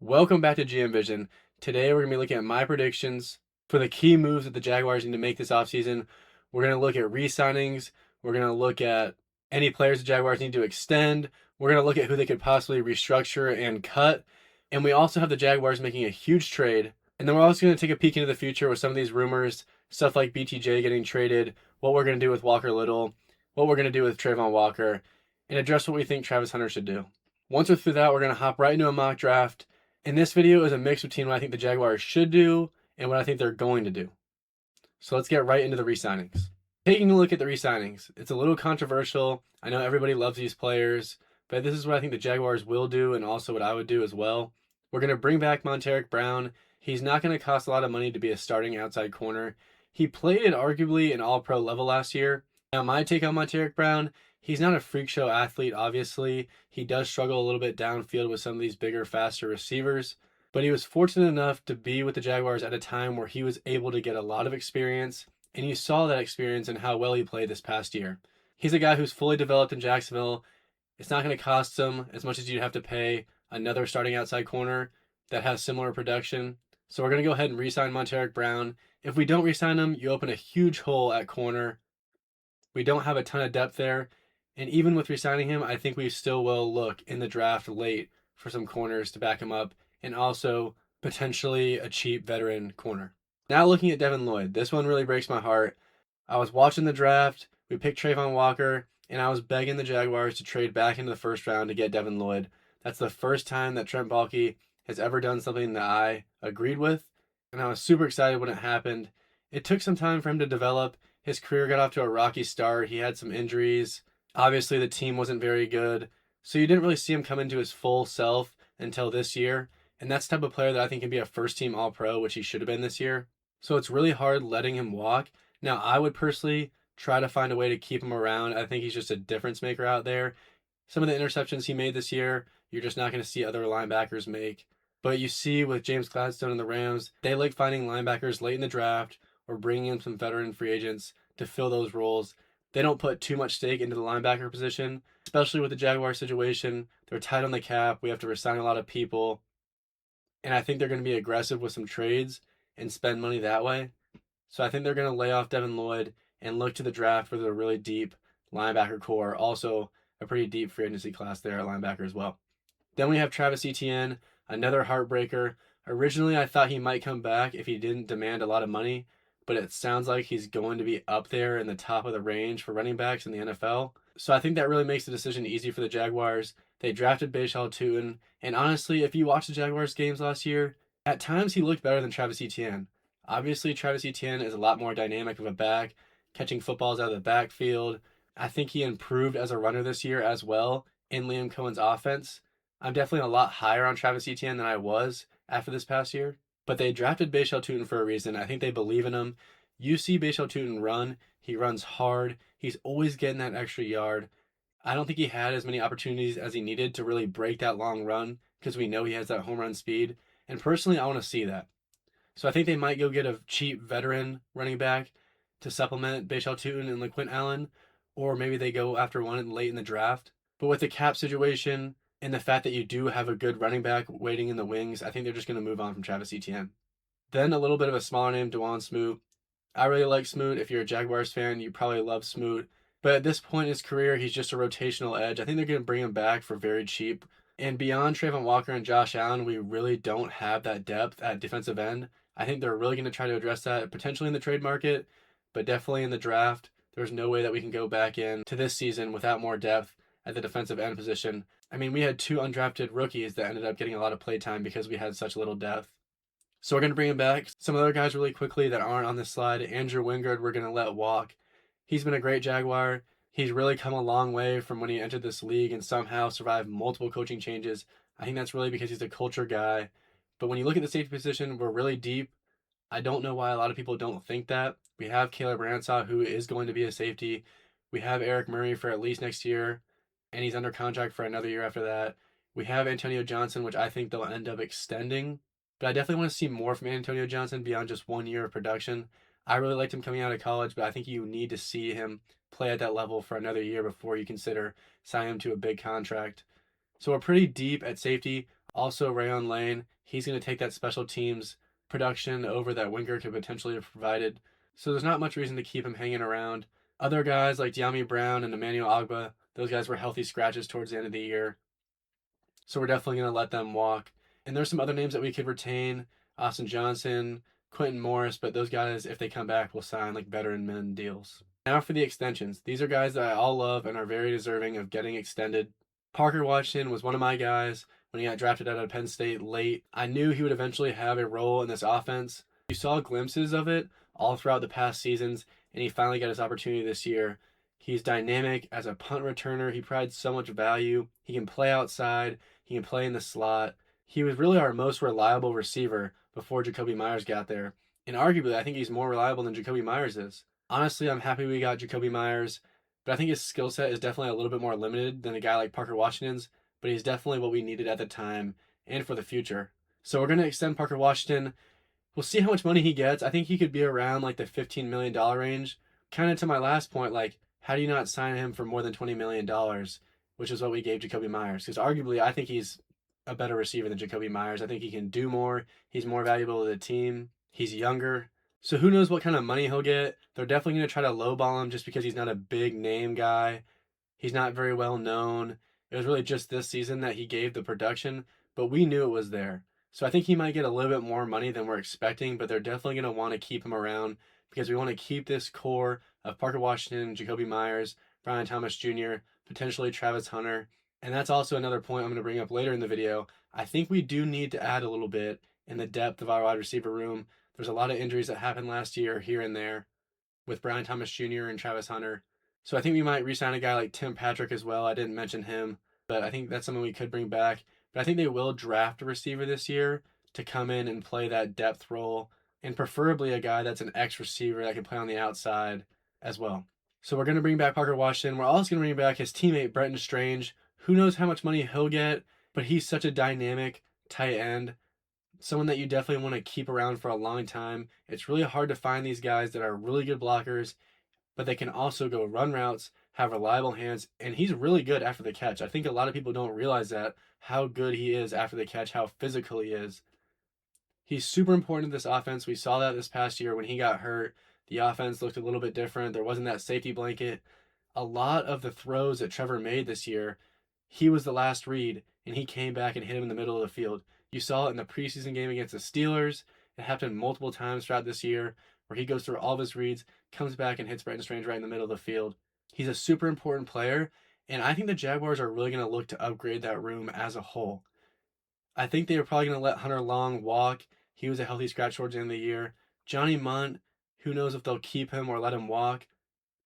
Welcome back to GM Vision. Today we're going to be looking at my predictions for the key moves that the Jaguars need to make this offseason. We're going to look at re-signings. We're going to look at any players the Jaguars need to extend. We're going to look at who they could possibly restructure and cut. And we also have the Jaguars making a huge trade. And then we're also going to take a peek into the future with some of these rumors, stuff like BTJ getting traded, what we're going to do with Walker Little, what we're going to do with Trayvon Walker, and address what we think Travis Hunter should do. Once we're through that, we're going to hop right into a mock draft. And this video is a mix between what I think the Jaguars should do and what I think they're going to do. So let's get right into the re-signings. Taking a look at the re-signings, it's a little controversial. I know everybody loves these players, but this is what I think the Jaguars will do and also what I would do as well. We're going to bring back Monteric Brown. He's not going to cost a lot of money to be a starting outside corner. He played at arguably an all-pro level last year. Now, my take on Monteric Brown, he's not a freak show athlete, obviously. He does struggle a little bit downfield with some of these bigger, faster receivers. But he was fortunate enough to be with the Jaguars at a time where he was able to get a lot of experience. And you saw that experience in how well he played this past year. He's a guy who's fully developed in Jacksonville. It's not going to cost him as much as you'd have to pay another starting outside corner that has similar production. So we're going to go ahead and re-sign Monteric Brown. If we don't re-sign him, you open a huge hole at corner. We don't have a ton of depth there. And even with re-signing him, I think we still will look in the draft late for some corners to back him up and also potentially a cheap veteran corner. Now looking at Devin Lloyd, this one really breaks my heart. I was watching the draft, we picked Trayvon Walker, and I was begging the Jaguars to trade back into the first round to get Devin Lloyd. That's the first time that Trent Baalke has ever done something that I agreed with, and I was super excited when it happened. It took some time for him to develop. His career got off to a rocky start. He had some injuries. Obviously, the team wasn't very good, so you didn't really see him come into his full self until this year, and that's the type of player that I think can be a first-team All-Pro, which he should have been this year. So it's really hard letting him walk. Now, I would personally try to find a way to keep him around. I think he's just a difference maker out there. Some of the interceptions he made this year, you're just not going to see other linebackers make. But you see with James Gladstone and the Rams, they like finding linebackers late in the draft or bringing in some veteran free agents to fill those roles. They don't put too much stake into the linebacker position, especially with the Jaguar situation. They're tight on the cap. We have to resign a lot of people. And I think they're going to be aggressive with some trades and spend money that way. So I think they're going to lay off Devin Lloyd and look to the draft with a really deep linebacker core. Also, a pretty deep free agency class there at linebacker as well. Then we have Travis Etienne, another heartbreaker. Originally, I thought he might come back if he didn't demand a lot of money, but it sounds like he's going to be up there in the top of the range for running backs in the NFL. So I think that really makes the decision easy for the Jaguars. They drafted Bashal Tutin, and honestly, if you watch the Jaguars games last year, at times he looked better than Travis Etienne. Obviously, Travis Etienne is a lot more dynamic of a back, catching footballs out of the backfield. I think he improved as a runner this year as well in Liam Cohen's offense. I'm definitely a lot higher on Travis Etienne than I was after this past year. But they drafted Bashal Tutin for a reason. I think they believe in him. You see Bashal Tutin run. He runs hard. He's always getting that extra yard. I don't think he had as many opportunities as he needed to really break that long run because we know he has that home run speed. And personally, I want to see that. So I think they might go get a cheap veteran running back to supplement Bashal Tutin and LaQuint Allen, or maybe they go after one late in the draft. But with the cap situation and the fact that you do have a good running back waiting in the wings, I think they're just going to move on from Travis Etienne. Then a little bit of a smaller name, Dawuane Smoot. I really like Smoot. If you're a Jaguars fan, you probably love Smoot. But at this point in his career, he's just a rotational edge. I think they're going to bring him back for very cheap. And beyond Trayvon Walker and Josh Allen, we really don't have that depth at defensive end. I think they're really going to try to address that, potentially in the trade market, but definitely in the draft. There's no way that we can go back in to this season without more depth at the defensive end position. I mean, we had two undrafted rookies that ended up getting a lot of play time because we had such little depth. So we're going to bring him back. Some other guys really quickly that aren't on this slide. Andrew Wingard, we're going to let walk. He's been a great Jaguar. He's really come a long way from when he entered this league and somehow survived multiple coaching changes. I think that's really because he's a culture guy. But when you look at the safety position, we're really deep. I don't know why a lot of people don't think that. We have Caleb Ransaw, who is going to be a safety. We have Eric Murray for at least next year, and he's under contract for another year after that. We have Antonio Johnson, which I think they'll end up extending. But I definitely want to see more from Antonio Johnson beyond just 1 year of production. I really liked him coming out of college, but I think you need to see him play at that level for another year before you consider signing him to a big contract. So we're pretty deep at safety. Also, Rayon Lane, he's going to take that special teams production over that Winker could potentially have provided. So there's not much reason to keep him hanging around. Other guys like De'Ami Brown and Emmanuel Agba, those guys were healthy scratches towards the end of the year. So we're definitely going to let them walk. And there's some other names that we could retain. Austin Johnson, Quentin Morris, but those guys, if they come back, will sign like veteran min deals. Now for the extensions. These are guys that I all love and are very deserving of getting extended. Parker Washington was one of my guys when he got drafted out of Penn State late. I knew he would eventually have a role in this offense. You saw glimpses of it all throughout the past seasons, and he finally got his opportunity this year. He's dynamic as a punt returner. He provides so much value. He can play outside. He can play in the slot. He was really our most reliable receiver before Jakobi Meyers got there. And arguably, I think he's more reliable than Jakobi Meyers is. Honestly, I'm happy we got Jakobi Meyers, but I think his skill set is definitely a little bit more limited than a guy like Parker Washington's, but he's definitely what we needed at the time and for the future. So we're going to extend Parker Washington. We'll see how much money he gets. I think he could be around like the $15 million range. Kind of to my last point, like, how do you not sign him for more than $20 million, which is what we gave Jakobi Meyers? Because arguably, I think he's a better receiver than Jakobi Meyers. I think he can do more. He's more valuable to the team. He's younger. So who knows what kind of money he'll get. They're definitely going to try to lowball him just because he's not a big name guy. He's not very well known. It was really just this season that he gave the production, but we knew it was there. So I think he might get a little bit more money than we're expecting, but they're definitely going to want to keep him around because we want to keep this core of Parker Washington, Jakobi Meyers, Brian Thomas Jr., potentially Travis Hunter. And that's also another point I'm going to bring up later in the video. I think we do need to add a little bit in the depth of our wide receiver room. There's a lot of injuries that happened last year here and there with Brian Thomas Jr. and Travis Hunter. So I think we might re-sign a guy like Tim Patrick as well. I didn't mention him, but I think that's something we could bring back. But I think they will draft a receiver this year to come in and play that depth role, and preferably a guy that's an ex-receiver that can play on the outside as well. So we're going to bring back Parker Washington. We're also going to bring back his teammate, Brenton Strange. Who knows how much money he'll get, but he's such a dynamic tight end. Someone that you definitely want to keep around for a long time. It's really hard to find these guys that are really good blockers, but they can also go run routes, have reliable hands, and he's really good after the catch. I think a lot of people don't realize that, how good he is after the catch, how physical he is. He's super important to this offense. We saw that this past year when he got hurt. The offense looked a little bit different. There wasn't that safety blanket. A lot of the throws that Trevor made this year, he was the last read, and he came back and hit him in the middle of the field. You saw it in the preseason game against the Steelers. It happened multiple times throughout this year where he goes through all of his reads, comes back and hits Brenton Strange right in the middle of the field. He's a super important player, and I think the Jaguars are really going to look to upgrade that room as a whole. I think they are probably going to let Hunter Long walk. He was a healthy scratch towards the end of the year. Johnny Munt, who knows if they'll keep him or let him walk.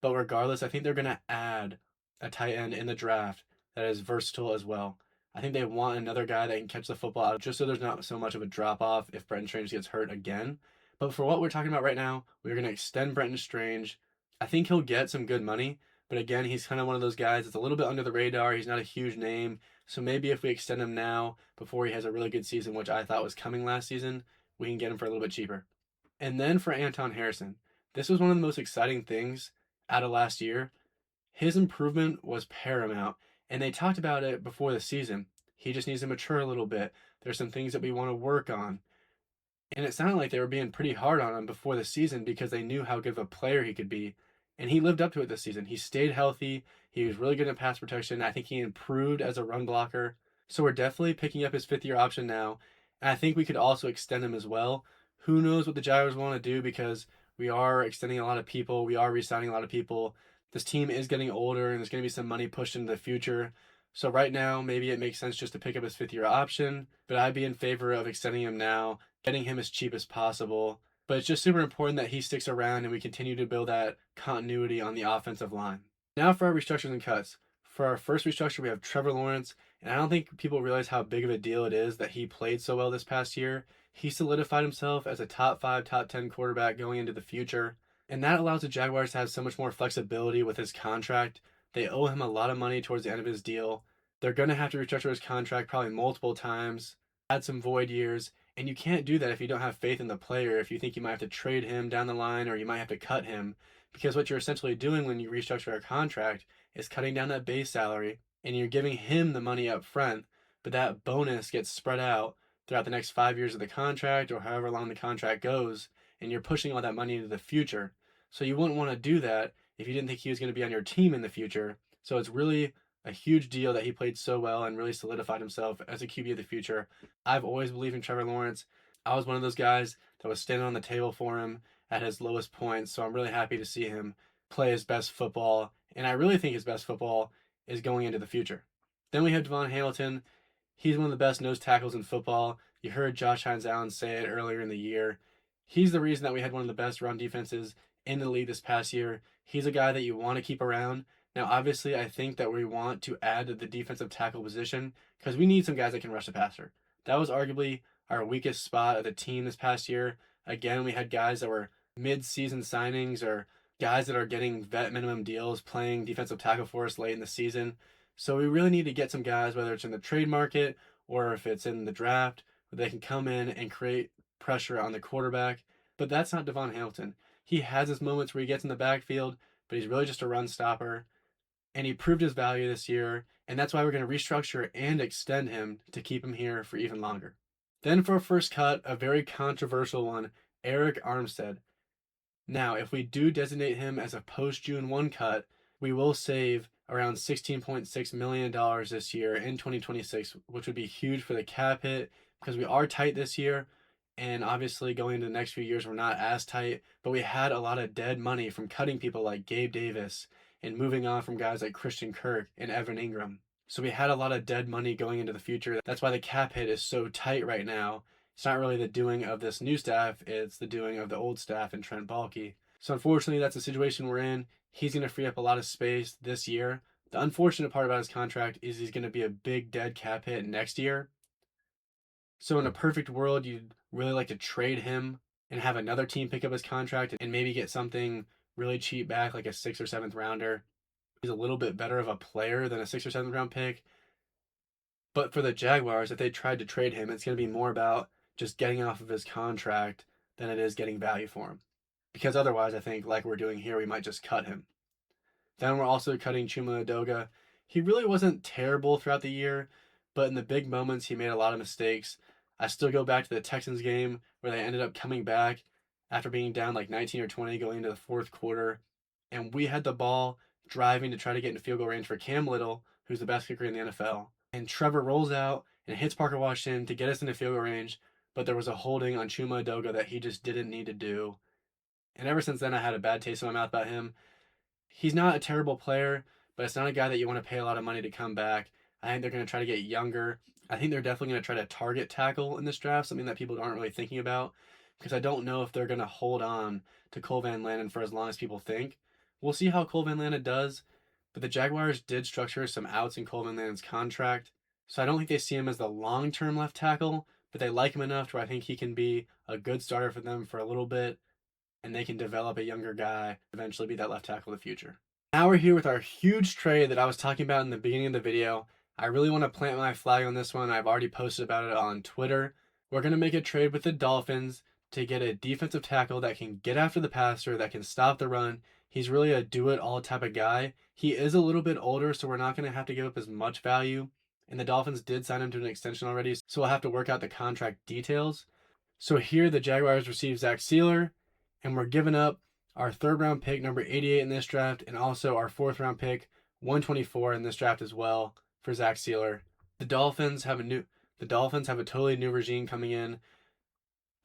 But regardless, I think they're going to add a tight end in the draft that is versatile as well. I think they want another guy that can catch the football out just so there's not so much of a drop-off if Brenton Strange gets hurt again. But for what we're talking about right now, we're going to extend Brenton Strange. I think he'll get some good money, but again, he's kind of one of those guys that's a little bit under the radar. He's not a huge name. So maybe if we extend him now before he has a really good season, which I thought was coming last season, we can get him for a little bit cheaper. And then for Anton Harrison, this was one of the most exciting things out of last year. His improvement was paramount, and they talked about it before the season. He just needs to mature a little bit. There's some things that we want to work on. And it sounded like they were being pretty hard on him before the season because they knew how good of a player he could be. And he lived up to it this season. He stayed healthy. He was really good in pass protection. I think he improved as a run blocker. So we're definitely picking up his fifth-year option now. And I think we could also extend him as well. Who knows what the Jaguars want to do because we are extending a lot of people. We are re-signing a lot of people. This team is getting older and there's going to be some money pushed into the future. So right now, maybe it makes sense just to pick up his fifth-year option. But I'd be in favor of extending him now, getting him as cheap as possible. But it's just super important that he sticks around and we continue to build that continuity on the offensive line. Now for our restructures and cuts. For our first restructure, we have Trevor Lawrence. And I don't think people realize how big of a deal it is that he played so well this past year. He solidified himself as a top 5, top 10 quarterback going into the future. And that allows the Jaguars to have so much more flexibility with his contract. They owe him a lot of money towards the end of his deal. They're going to have to restructure his contract probably multiple times, add some void years. And you can't do that if you don't have faith in the player, if you think you might have to trade him down the line or you might have to cut him. Because what you're essentially doing when you restructure a contract is cutting down that base salary and you're giving him the money up front but that bonus gets spread out throughout the next 5 years of the contract or however long the contract goes, and you're pushing all that money into the future. So you wouldn't want to do that if you didn't think he was going to be on your team in the future. So it's really a huge deal that he played so well and really solidified himself as a QB of the future. I've always believed in Trevor Lawrence. I was one of those guys that was standing on the table for him at his lowest point, so I'm really happy to see him play his best football, and I really think his best football is going into the future. Then we have Devon Hamilton. He's one of the best nose tackles in football. You heard Josh Hines-Allen say it earlier in the year. He's the reason that we had one of the best run defenses in the league this past year. He's a guy that you want to keep around. Now, obviously, I think that we want to add to the defensive tackle position because we need some guys that can rush the passer. That was arguably our weakest spot of the team this past year. Again, we had guys that were mid-season signings or guys that are getting vet minimum deals playing defensive tackle for us late in the season. So we really need to get some guys, whether it's in the trade market or if it's in the draft, where they can come in and create pressure on the quarterback. But that's not Devon Hamilton. He has his moments where he gets in the backfield, but he's really just a run stopper. And he proved his value this year, and that's why we're going to restructure and extend him to keep him here for even longer. Then for a first cut, a very controversial one, Eric Armstead. Now, if we do designate him as a post-June 1 cut, we will save around $16.6 million this year in 2026, which would be huge for the cap hit because we are tight this year. And obviously going into the next few years, we're not as tight, but we had a lot of dead money from cutting people like Gabe Davis and moving on from guys like Christian Kirk and Evan Ingram. So we had a lot of dead money going into the future. That's why the cap hit is so tight right now. It's not really the doing of this new staff, it's the doing of the old staff and Trent Baalke. So unfortunately, that's the situation we're in. He's going to free up a lot of space this year. The unfortunate part about his contract is he's going to be a big dead cap hit next year. So in a perfect world, you'd really like to trade him and have another team pick up his contract and maybe get something really cheap back, like a 6th or 7th rounder. He's a little bit better of a player than a 6th or 7th round pick. But for the Jaguars, if they tried to trade him, it's going to be more about just getting off of his contract than it is getting value for him. Because otherwise, I think, like we're doing here, we might just cut him. Then we're also cutting Chuma Edoga. He really wasn't terrible throughout the year, but in the big moments, he made a lot of mistakes. I still go back to the Texans game where they ended up coming back after being down like 19 or 20 going into the fourth quarter. And we had the ball driving to try to get into field goal range for Cam Little, who's the best kicker in the NFL. And Trevor rolls out and hits Parker Washington to get us into field goal range, but there was a holding on Chuma Edoga that he just didn't need to do. And ever since then, I had a bad taste in my mouth about him. He's not a terrible player, but it's not a guy that you want to pay a lot of money to come back. I think they're going to try to get younger. I think they're definitely going to try to target tackle in this draft, something that people aren't really thinking about, because I don't know if they're going to hold on to Cole Van Lanen for as long as people think. We'll see how Cole Van Lanen does, but the Jaguars did structure some outs in Cole Van Lanen's contract, so I don't think they see him as the long-term left tackle, but they like him enough to where I think he can be a good starter for them for a little bit, and they can develop a younger guy, eventually be that left tackle of the future. Now we're here with our huge trade that I was talking about in the beginning of the video. I really want to plant my flag on this one. I've already posted about it on Twitter. We're going to make a trade with the Dolphins to get a defensive tackle that can get after the passer, that can stop the run. He's really a do-it-all type of guy. He is a little bit older, so we're not going to have to give up as much value. And the Dolphins did sign him to an extension already, so we'll have to work out the contract details. So here the Jaguars receive Zach Sealer, and we're giving up our 3rd round pick, number 88 in this draft, and also our 4th round pick, 124 in this draft as well for Zach Sealer. The Dolphins have a totally new regime coming in.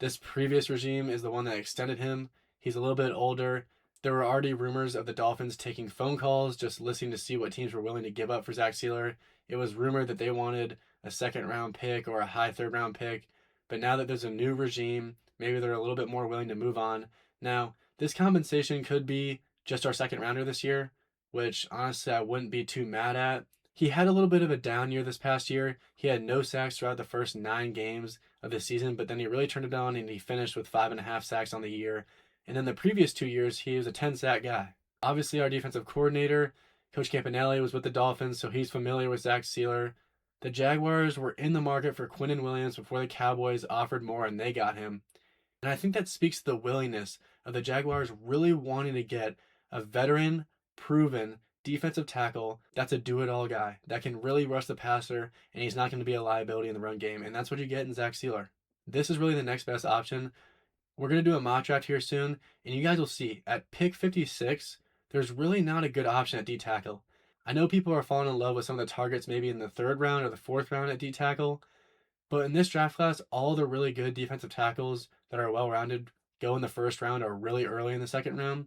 This previous regime is the one that extended him. He's a little bit older. There were already rumors of the Dolphins taking phone calls, just listening to see what teams were willing to give up for Zach Sealer. It was rumored that they wanted a 2nd round pick or a high 3rd round pick. But now that there's a new regime, maybe they're a little bit more willing to move on. Now, this compensation could be just our 2nd rounder this year, which honestly I wouldn't be too mad at. He had a little bit of a down year this past year. He had no sacks throughout the first 9 games of the season, but then he really turned it on and he finished with 5.5 sacks on the year. And then the previous 2 years, he was a 10-sack guy. Obviously, our defensive coordinator, Coach Campanelli, was with the Dolphins, so he's familiar with Zach Sealer. The Jaguars were in the market for Quinnen Williams before the Cowboys offered more and they got him. And I think that speaks to the willingness of the Jaguars really wanting to get a veteran, proven defensive tackle that's a do-it-all guy that can really rush the passer, and he's not going to be a liability in the run game. And that's what you get in Zach Sealer. This is really the next best option. We're going to do a mock draft here soon, and you guys will see at pick 56, there's really not a good option at D tackle. I know people are falling in love with some of the targets maybe in the 3rd round or the 4th round at D tackle, but in this draft class, all the really good defensive tackles that are well-rounded go in the 1st round or really early in the 2nd round.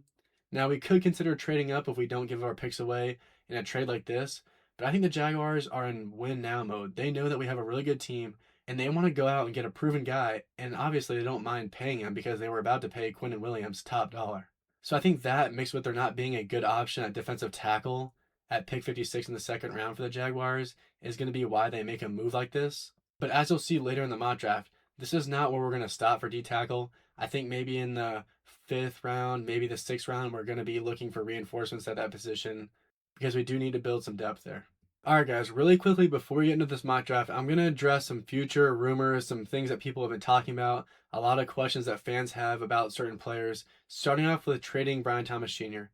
Now, we could consider trading up if we don't give our picks away in a trade like this, but I think the Jaguars are in win-now mode. They know that we have a really good team, and they want to go out and get a proven guy, and obviously they don't mind paying him because they were about to pay Quinnen Williams top dollar. So I think that, mixed with there not being a good option at defensive tackle at pick 56 in the 2nd round for the Jaguars, is going to be why they make a move like this. But as you'll see later in the mock draft, this is not where we're going to stop for D tackle. I think maybe in the 5th round, maybe the 6th round, we're going to be looking for reinforcements at that position because we do need to build some depth there. All right, guys, really quickly before we get into this mock draft, I'm going to address some future rumors, some things that people have been talking about, a lot of questions that fans have about certain players, starting off with trading Brian Thomas Jr.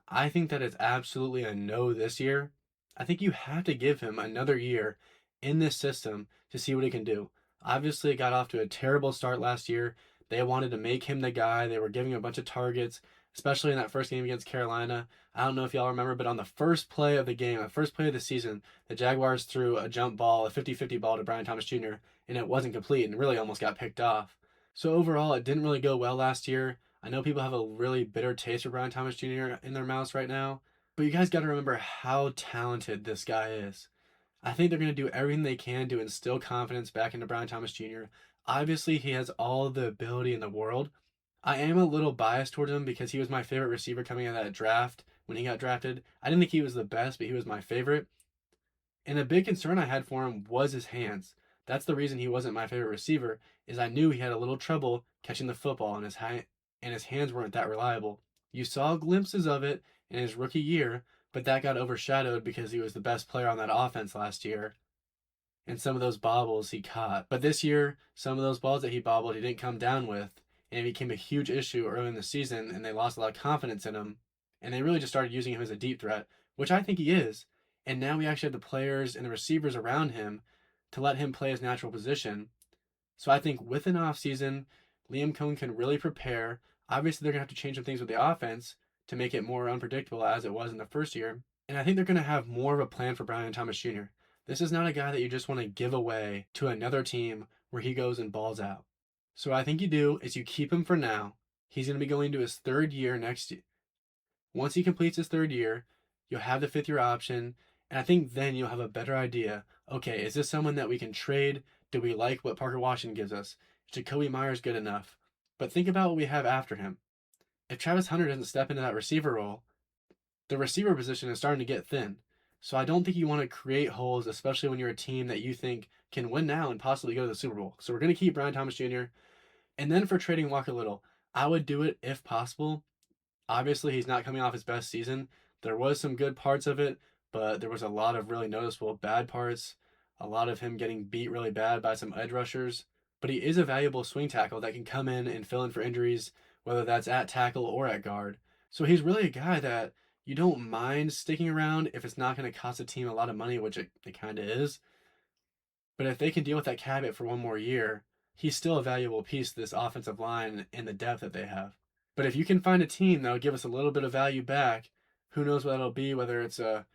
I think that it's absolutely a no this year. I think you have to give him another year in this system to see what he can do. Obviously, it got off to a terrible start last year. They wanted to make him the guy. They were giving him a bunch of targets, especially in that first game against Carolina. I don't know if y'all remember, but on the first play of the game, the first play of the season, the Jaguars threw a jump ball, a 50-50 ball to Brian Thomas Jr., and it wasn't complete and really almost got picked off. So overall, it didn't really go well last year. I know people have a really bitter taste for Brian Thomas Jr. in their mouths right now, but you guys got to remember how talented this guy is. I think they're going to do everything they can to instill confidence back into Brian Thomas Jr. Obviously, he has all the ability in the world. I am a little biased toward him because he was my favorite receiver coming out of that draft when he got drafted. I didn't think he was the best, but he was my favorite. And a big concern I had for him was his hands. That's the reason he wasn't my favorite receiver, is I knew he had a little trouble catching the football and his hands weren't that reliable. You saw glimpses of it in his rookie year, but that got overshadowed because he was the best player on that offense last year. And some of those bobbles he caught. But this year, some of those balls that he bobbled, he didn't come down with. And it became a huge issue early in the season, and they lost a lot of confidence in him. And they really just started using him as a deep threat, which I think he is. And now we actually have the players and the receivers around him to let him play his natural position. So I think with an offseason, Liam Cohen can really prepare. Obviously, they're going to have to change some things with the offense to make it more unpredictable as it was in the first year. And I think they're going to have more of a plan for Brian Thomas Jr. This is not a guy that you just want to give away to another team where he goes and balls out. So what I think you do is you keep him for now. He's going to be going to his 3rd year next year. Once he completes his 3rd year, you'll have the 5th year option. And I think then you'll have a better idea. Okay, is this someone that we can trade? Do we like what Parker Washington gives us? Is Jacoby Myers good enough? But think about what we have after him. If Travis Hunter doesn't step into that receiver role, the receiver position is starting to get thin. So I don't think you want to create holes, especially when you're a team that you think can win now and possibly go to the Super Bowl. So we're going to keep Brian Thomas Jr. And then for trading Walker Little, I would do it if possible. Obviously, he's not coming off his best season. There was some good parts of it, but there was a lot of really noticeable bad parts. A lot of him getting beat really bad by some edge rushers. But he is a valuable swing tackle that can come in and fill in for injuries, whether that's at tackle or at guard. So he's really a guy that you don't mind sticking around if it's not going to cost a team a lot of money, which it kind of is. But if they can deal with that cap hit for one more year, he's still a valuable piece to this offensive line and the depth that they have. But if you can find a team that'll give us a little bit of value back, who knows what that'll be, whether it's a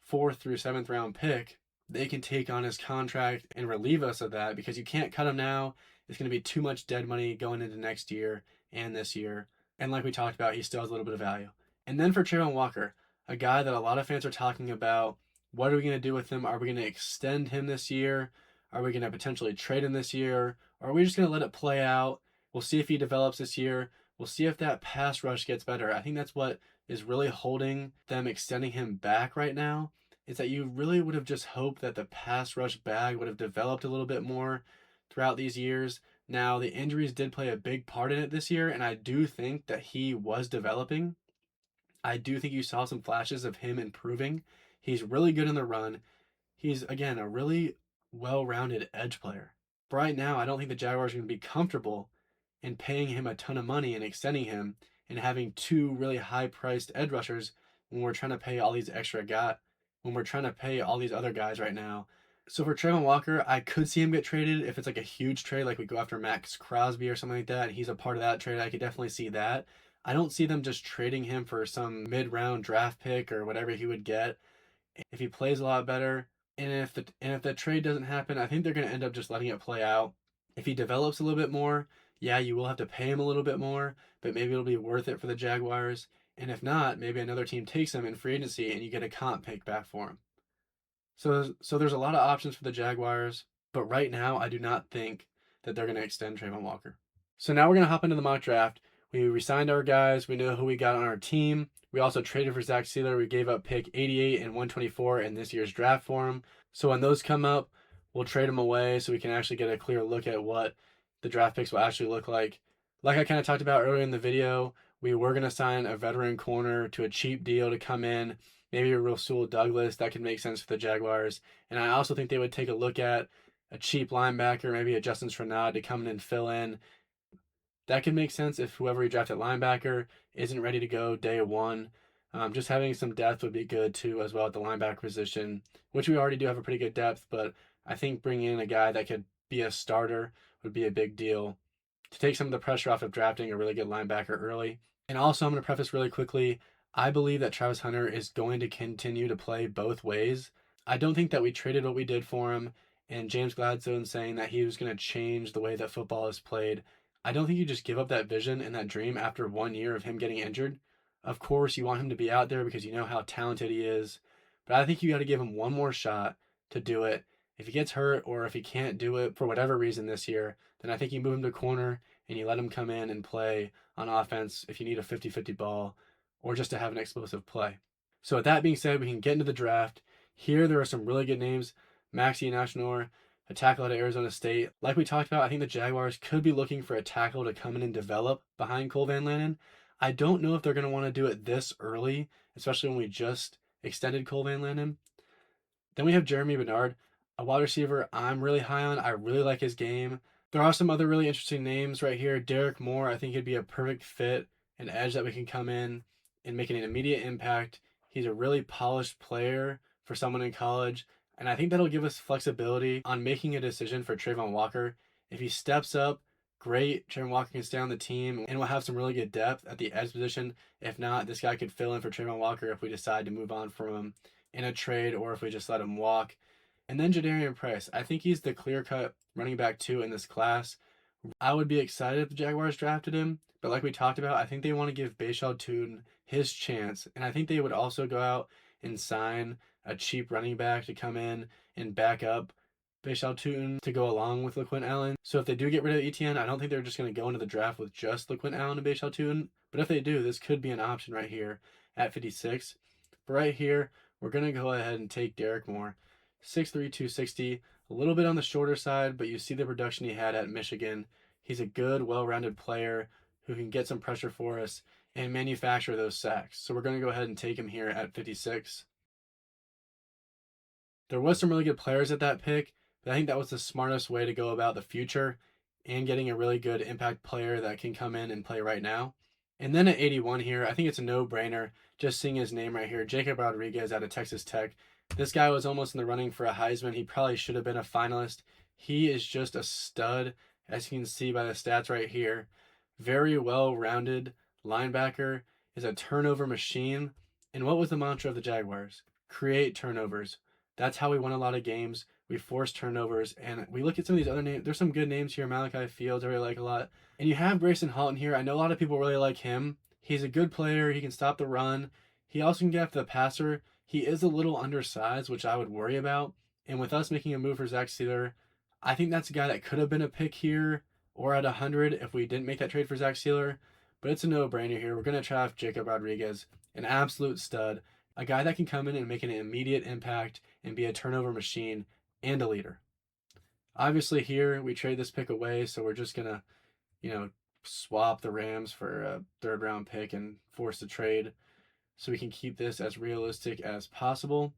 4th through 7th round pick, they can take on his contract and relieve us of that because you can't cut him now. It's going to be too much dead money going into next year and this year. And like we talked about, he still has a little bit of value. And then for Trayvon Walker, a guy that a lot of fans are talking about, what are we going to do with him? Are we going to extend him this year? Are we going to potentially trade him this year? Or are we just going to let it play out? We'll see if he develops this year. We'll see if that pass rush gets better. I think that's what is really holding them extending him back right now, is that you really would have just hoped that the pass rush bag would have developed a little bit more throughout these years. Now, the injuries did play a big part in it this year, and I do think that he was developing. I do think you saw some flashes of him improving. He's really good in the run. He's, again, a really well-rounded edge player. But right now, I don't think the Jaguars are going to be comfortable in paying him a ton of money and extending him and having 2 really high-priced edge rushers when we're trying to pay all these when we're trying to pay all these other guys right now. So for Trayvon Walker, I could see him get traded if it's like a huge trade, like we go after Max Crosby or something like that, and he's a part of that trade. I could definitely see that. I don't see them just trading him for some mid-round draft pick or whatever he would get if he plays a lot better. And if the trade doesn't happen, I think they're going to end up just letting it play out. If he develops a little bit more, yeah, you will have to pay him a little bit more, but maybe it'll be worth it for the Jaguars. And if not, maybe another team takes him in free agency and you get a comp pick back for him. So there's a lot of options for the Jaguars, but right now I do not think that they're going to extend Trayvon Walker. So now we're going to hop into the mock draft. We resigned our guys. We know who we got on our team. We also traded for Zach Sealer. We gave up pick 88 and 124 in this year's draft for him. So when those come up, we'll trade them away so we can actually get a clear look at what the draft picks will actually look like. Like I kind of talked about earlier in the video, we were going to sign a veteran corner to a cheap deal to come in, maybe a Rasul Douglas. That could make sense for the Jaguars. And I also think they would take a look at a cheap linebacker, maybe a Justin Strnad to come in and fill in. That could make sense if whoever you draft at linebacker isn't ready to go day one. Just having some depth would be good too, as well at the linebacker position, which we already do have a pretty good depth, but I think bringing in a guy that could be a starter would be a big deal to take some of the pressure off of drafting a really good linebacker early. And also, I'm going to preface really quickly, I believe that Travis Hunter is going to continue to play both ways. I don't think that we traded what we did for him, and James Gladstone saying that he was going to change the way that football is played. I don't think you just give up that vision and that dream after 1 year of him getting injured. Of course, you want him to be out there because you know how talented he is, but I think you got to give him one more shot to do it. If he gets hurt or if he can't do it for whatever reason this year, then I think you move him to corner and you let him come in and play on offense if you need a 50-50 ball or just to have an explosive play. So with that being said, we can get into the draft. Here there are some really good names. Maxi Nashnor, a tackle out of Arizona State. Like we talked about, I think the Jaguars could be looking for a tackle to come in and develop behind Cole Van Lanen. I don't know if they're going to want to do it this early, especially when we just extended Cole Van Lanen. Then we have Jeremy Bernard, a wide receiver I'm really high on. I really like his game. There are some other really interesting names right here. Derek Moore, I think he'd be a perfect fit, an edge that we can come in and make an immediate impact. He's a really polished player for someone in college, and I think that'll give us flexibility on making a decision for Trayvon Walker. If he steps up, great. Trayvon Walker can stay on the team, and we'll have some really good depth at the edge position. If not, this guy could fill in for Trayvon Walker if we decide to move on from him in a trade or if we just let him walk. And then Jadarian Price. I think he's the clear-cut running back 2 in this class. I would be excited if the Jaguars drafted him, but like we talked about, I think they want to give Bashal Tootin his chance, and I think they would also go out and sign a cheap running back to come in and back up Bashal Tootin to go along with LaQuint Allen. So if they do get rid of Etienne, I don't think they're just going to go into the draft with just LaQuint Allen and Bashal Tootin, but if they do, this could be an option right here at 56. But right here, we're going to go ahead and take Derek Moore. 6'3", 260, a little bit on the shorter side, but you see the production he had at Michigan. He's a good, well-rounded player who can get some pressure for us and manufacture those sacks. So we're going to go ahead and take him here at 56. There was some really good players at that pick, but I think that was the smartest way to go about the future and getting a really good impact player that can come in and play right now. And then at 81 here, I think it's a no-brainer just seeing his name right here, Jacob Rodriguez out of Texas Tech. This guy was almost in the running for a Heisman. He probably should have been a finalist. He is just a stud, as you can see by the stats right here. Very well-rounded linebacker, is a turnover machine. And what was the mantra of the Jaguars? Create turnovers. That's how we won a lot of games. We forced turnovers. And we look at some of these other names. There's some good names here. Malachi Fields, I really like a lot. And you have Grayson Halton here. I know a lot of people really like him. He's a good player. He can stop the run. He also can get after the passer. He is a little undersized, which I would worry about. And with us making a move for Zach Sealer, I think that's a guy that could have been a pick here or at 100 if we didn't make that trade for Zach Sealer. But it's a no-brainer here. We're going to draft Jacob Rodriguez, an absolute stud, a guy that can come in and make an immediate impact and be a turnover machine and a leader. Obviously here, we trade this pick away, so we're just going to, swap the Rams for a third-round pick and force the trade so we can keep this as realistic as possible.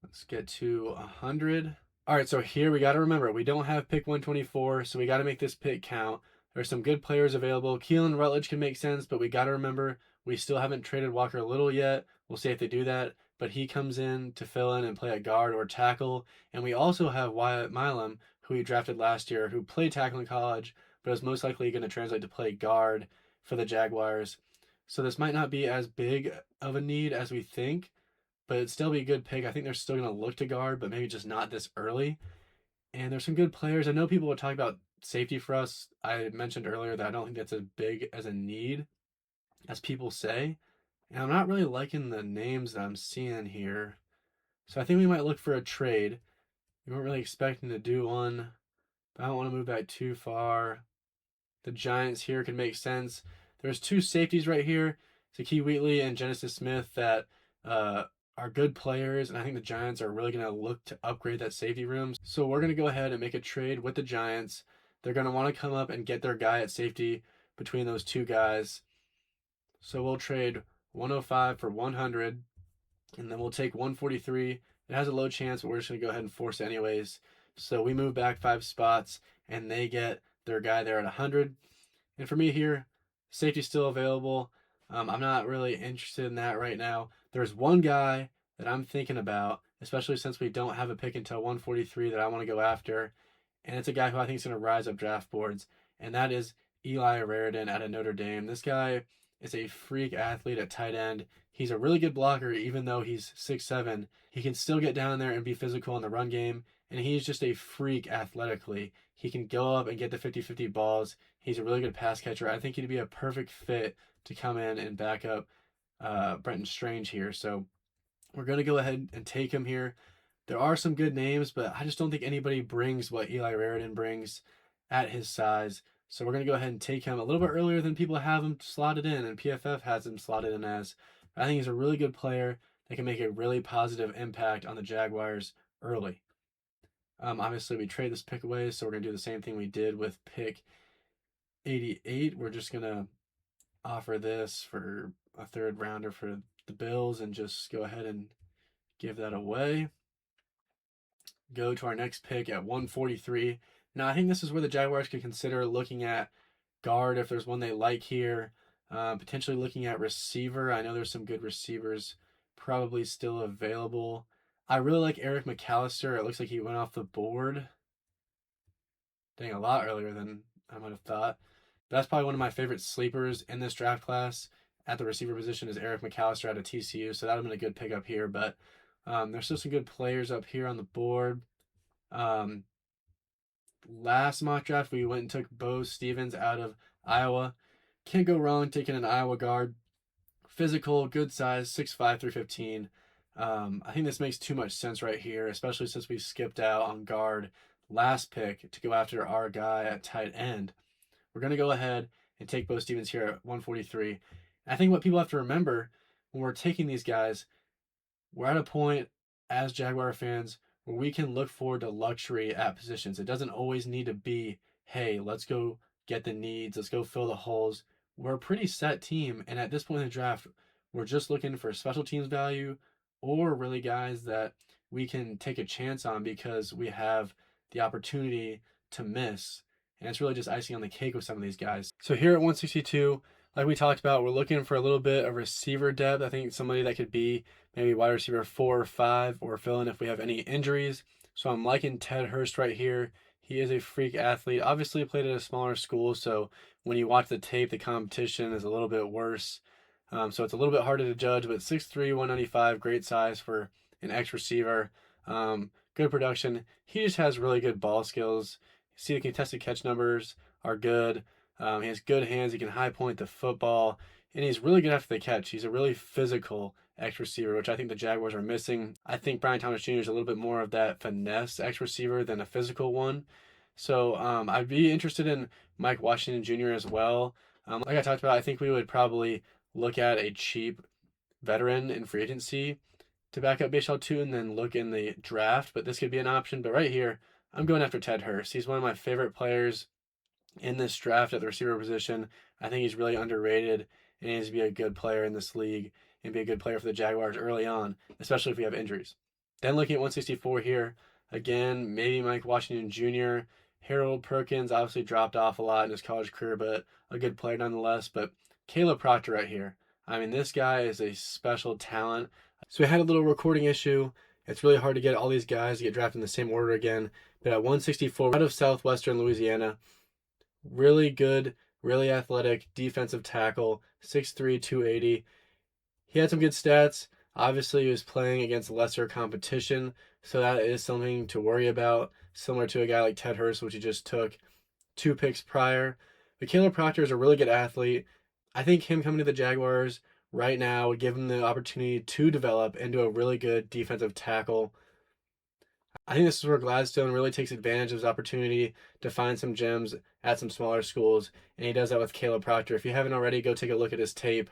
Let's get to 100. All right, so here we got to remember, we don't have pick 124, so we got to make this pick count. There's some good players available. Keelan Rutledge can make sense, but we got to remember we still haven't traded Walker Little yet. We'll see if they do that. But he comes in to fill in and play at guard or tackle. And we also have Wyatt Milam, who we drafted last year, who played tackle in college, but is most likely going to translate to play guard for the Jaguars. So this might not be as big of a need as we think, but it'd still be a good pick. I think they're still going to look to guard, but maybe just not this early. And there's some good players. I know people would talk about safety for us. I mentioned earlier that I don't think that's as big as a need as people say. And I'm not really liking the names that I'm seeing here. So I think we might look for a trade. We weren't really expecting to do one, but I don't want to move back too far. The Giants here could make sense. There's two safeties right here, Zakee Wheatley and Genesis Smith, that are good players, and I think the Giants are really going to look to upgrade that safety room. So we're going to go ahead and make a trade with the Giants. They're going to want to come up and get their guy at safety between those two guys. So we'll trade 105 for 100, and then we'll take 143. It has a low chance, but we're just going to go ahead and force it anyways. So we move back 5 spots, and they get their guy there at 100. And for me here, safety's still available. I'm not really interested in that right now. There's one guy that I'm thinking about, especially since we don't have a pick until 143 that I want to go after. And it's a guy who I think is going to rise up draft boards, and that is Eli Raridan out of Notre Dame. This guy is a freak athlete at tight end. He's a really good blocker, even though he's 6'7". He can still get down there and be physical in the run game, and he's just a freak athletically. He can go up and get the 50-50 balls. He's a really good pass catcher. I think he'd be a perfect fit to come in and back up Brenton Strange here. So we're going to go ahead and take him here. There are some good names, but I just don't think anybody brings what Eli Raridan brings at his size. So we're going to go ahead and take him a little bit earlier than people have him slotted in, and PFF has him slotted in as. I think he's a really good player that can make a really positive impact on the Jaguars early. Obviously, we trade this pick away, so we're going to do the same thing we did with pick 88. We're just going to offer this for a third rounder for the Bills and just go ahead and give that away. Go to our next pick at 143. Now, I think this is where the Jaguars could consider looking at guard if there's one they like here. Potentially looking at receiver. I know there's some good receivers probably still available. I really like Eric McAllister. It looks like he went off the board. Dang, a lot earlier than I might have thought. But that's probably one of my favorite sleepers in this draft class at the receiver position is Eric McAllister out of TCU. So that would have been a good pickup here. But there's still some good players up here on the board. Last mock draft, we went and took Bo Stevens out of Iowa. Can't go wrong taking an Iowa guard. Physical, good size, 6'5", 315. I think this makes too much sense right here, especially since we skipped out on guard last pick to go after our guy at tight end. We're going to go ahead and take Bo Stevens here at 143. And I think what people have to remember when we're taking these guys, we're at a point as Jaguar fans where we can look forward to luxury at positions. It doesn't always need to be, hey, let's go get the needs, let's go fill the holes. We're a pretty set team, and at this point in the draft, we're just looking for special teams value or really guys that we can take a chance on because we have the opportunity to miss. And it's really just icing on the cake with some of these guys. So here at 162, like we talked about, we're looking for a little bit of receiver depth. I think somebody that could be maybe wide receiver 4 or 5 or fill in if we have any injuries. So I'm liking Ted Hurst right here. He is a freak athlete. Obviously played at a smaller school, so when you watch the tape, the competition is a little bit worse. So it's a little bit harder to judge, but 6'3", 195, great size for an ex-receiver. Good production. He just has really good ball skills. See, the contested catch numbers are good. He has good hands. He can high point the football, and he's really good after the catch. He's a really physical ex-receiver, which I think the Jaguars are missing. I think Brian Thomas Jr. is a little bit more of that finesse ex-receiver than a physical one. So I'd be interested in Mike Washington Jr. as well. Like I talked about, I think we would probably look at a cheap veteran in free agency to back up Bashal 2 and then look in the draft, but this could be an option. But right here, I'm going after Ted Hurst. He's one of my favorite players in this draft at the receiver position. I think he's really underrated and he needs to be a good player in this league and be a good player for the Jaguars early on, especially if we have injuries. Then looking at 164 here, again, maybe Mike Washington Jr. Harold Perkins obviously dropped off a lot in his college career, but a good player nonetheless. But Caleb Proctor right here. I mean, this guy is a special talent. So we had a little recording issue. It's really hard to get all these guys to get drafted in the same order again. But at 164, out of Southwestern Louisiana, really good, really athletic defensive tackle, 6'3", 280. He had some good stats. Obviously, he was playing against lesser competition, so that is something to worry about, similar to a guy like Ted Hurst, which he just took 2 picks prior. But Caleb Proctor is a really good athlete. I think him coming to the Jaguars right now would give him the opportunity to develop into a really good defensive tackle. I think this is where Gladstone really takes advantage of his opportunity to find some gems at some smaller schools, and he does that with Caleb Proctor. If you haven't already, go take a look at his tape.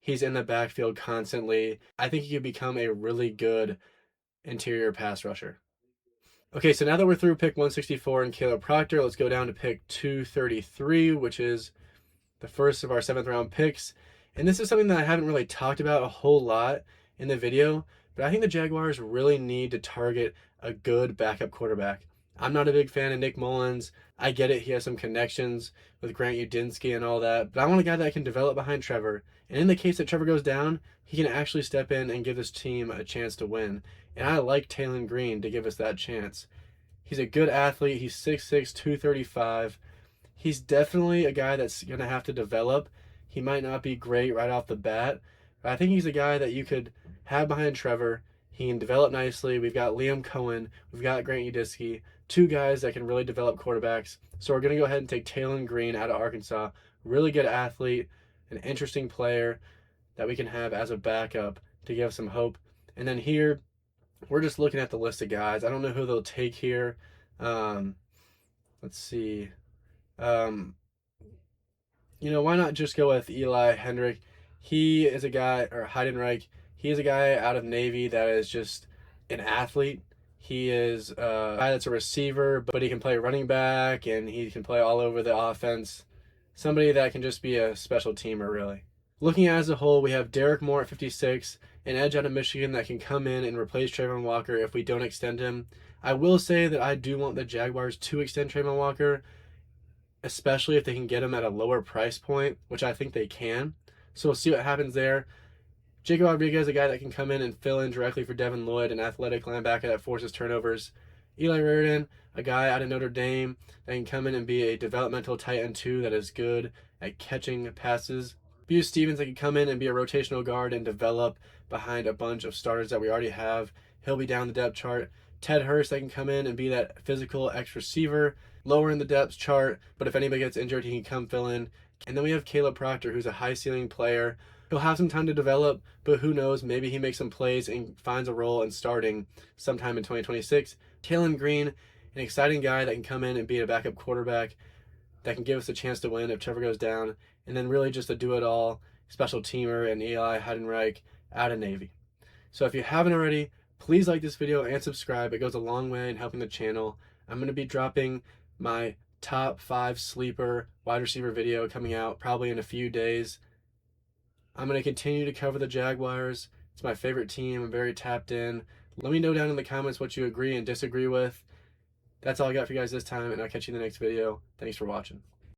He's in the backfield constantly. I think he could become a really good interior pass rusher. Okay, so now that we're through pick 164 and Caleb Proctor, let's go down to pick 233, which is the first of our 7th round picks. And this is something that I haven't really talked about a whole lot in the video, but I think the Jaguars really need to target a good backup quarterback. I'm not a big fan of Nick Mullins. I get it, he has some connections with Grant Udinski and all that, but I want a guy that can develop behind Trevor. And in the case that Trevor goes down, he can actually step in and give this team a chance to win. And I like Taylon Green to give us that chance. He's a good athlete. He's 6'6", 235. He's definitely a guy that's going to have to develop. He might not be great right off the bat, but I think he's a guy that you could have behind Trevor. He can develop nicely. We've got Liam Cohen. We've got Grant Udinski. 2 guys that can really develop quarterbacks. So we're going to go ahead and take Taylon Green out of Arkansas. Really good athlete, an interesting player that we can have as a backup to give some hope. And then here, we're just looking at the list of guys. I don't know who they'll take here. Let's see. Why not just go with Eli Hendrick? He is a guy, or Heidenreich. He is a guy out of Navy that is just an athlete. He is a guy that's a receiver, but he can play running back, and he can play all over the offense. Somebody that can just be a special teamer, really. Looking at as a whole, we have Derek Moore at 56, an edge out of Michigan that can come in and replace Trayvon Walker if we don't extend him. I will say that I do want the Jaguars to extend Trayvon Walker, especially if they can get him at a lower price point, which I think they can. So we'll see what happens there. Jacob Rodriguez, a guy that can come in and fill in directly for Devin Lloyd, an athletic linebacker that forces turnovers. Eli Raridon, a guy out of Notre Dame that can come in and be a developmental tight end 2 that is good at catching passes. Buse Stevens that can come in and be a rotational guard and develop behind a bunch of starters that we already have. He'll be down the depth chart. Ted Hurst that can come in and be that physical X receiver, lower in the depth chart, but if anybody gets injured, he can come fill in. And then we have Caleb Proctor, who's a high ceiling player. He'll have some time to develop, but who knows, maybe he makes some plays and finds a role in starting sometime in 2026. Taylon Green, an exciting guy that can come in and be a backup quarterback that can give us a chance to win if Trevor goes down. And then really just a do-it-all special teamer and Eli Heidenreich out of Navy. So if you haven't already, please like this video and subscribe. It goes a long way in helping the channel. I'm going to be dropping my top 5 sleeper wide receiver video coming out probably in a few days. I'm going to continue to cover the Jaguars. It's my favorite team. I'm very tapped in. Let me know down in the comments what you agree and disagree with. That's all I got for you guys this time, and I'll catch you in the next video. Thanks for watching.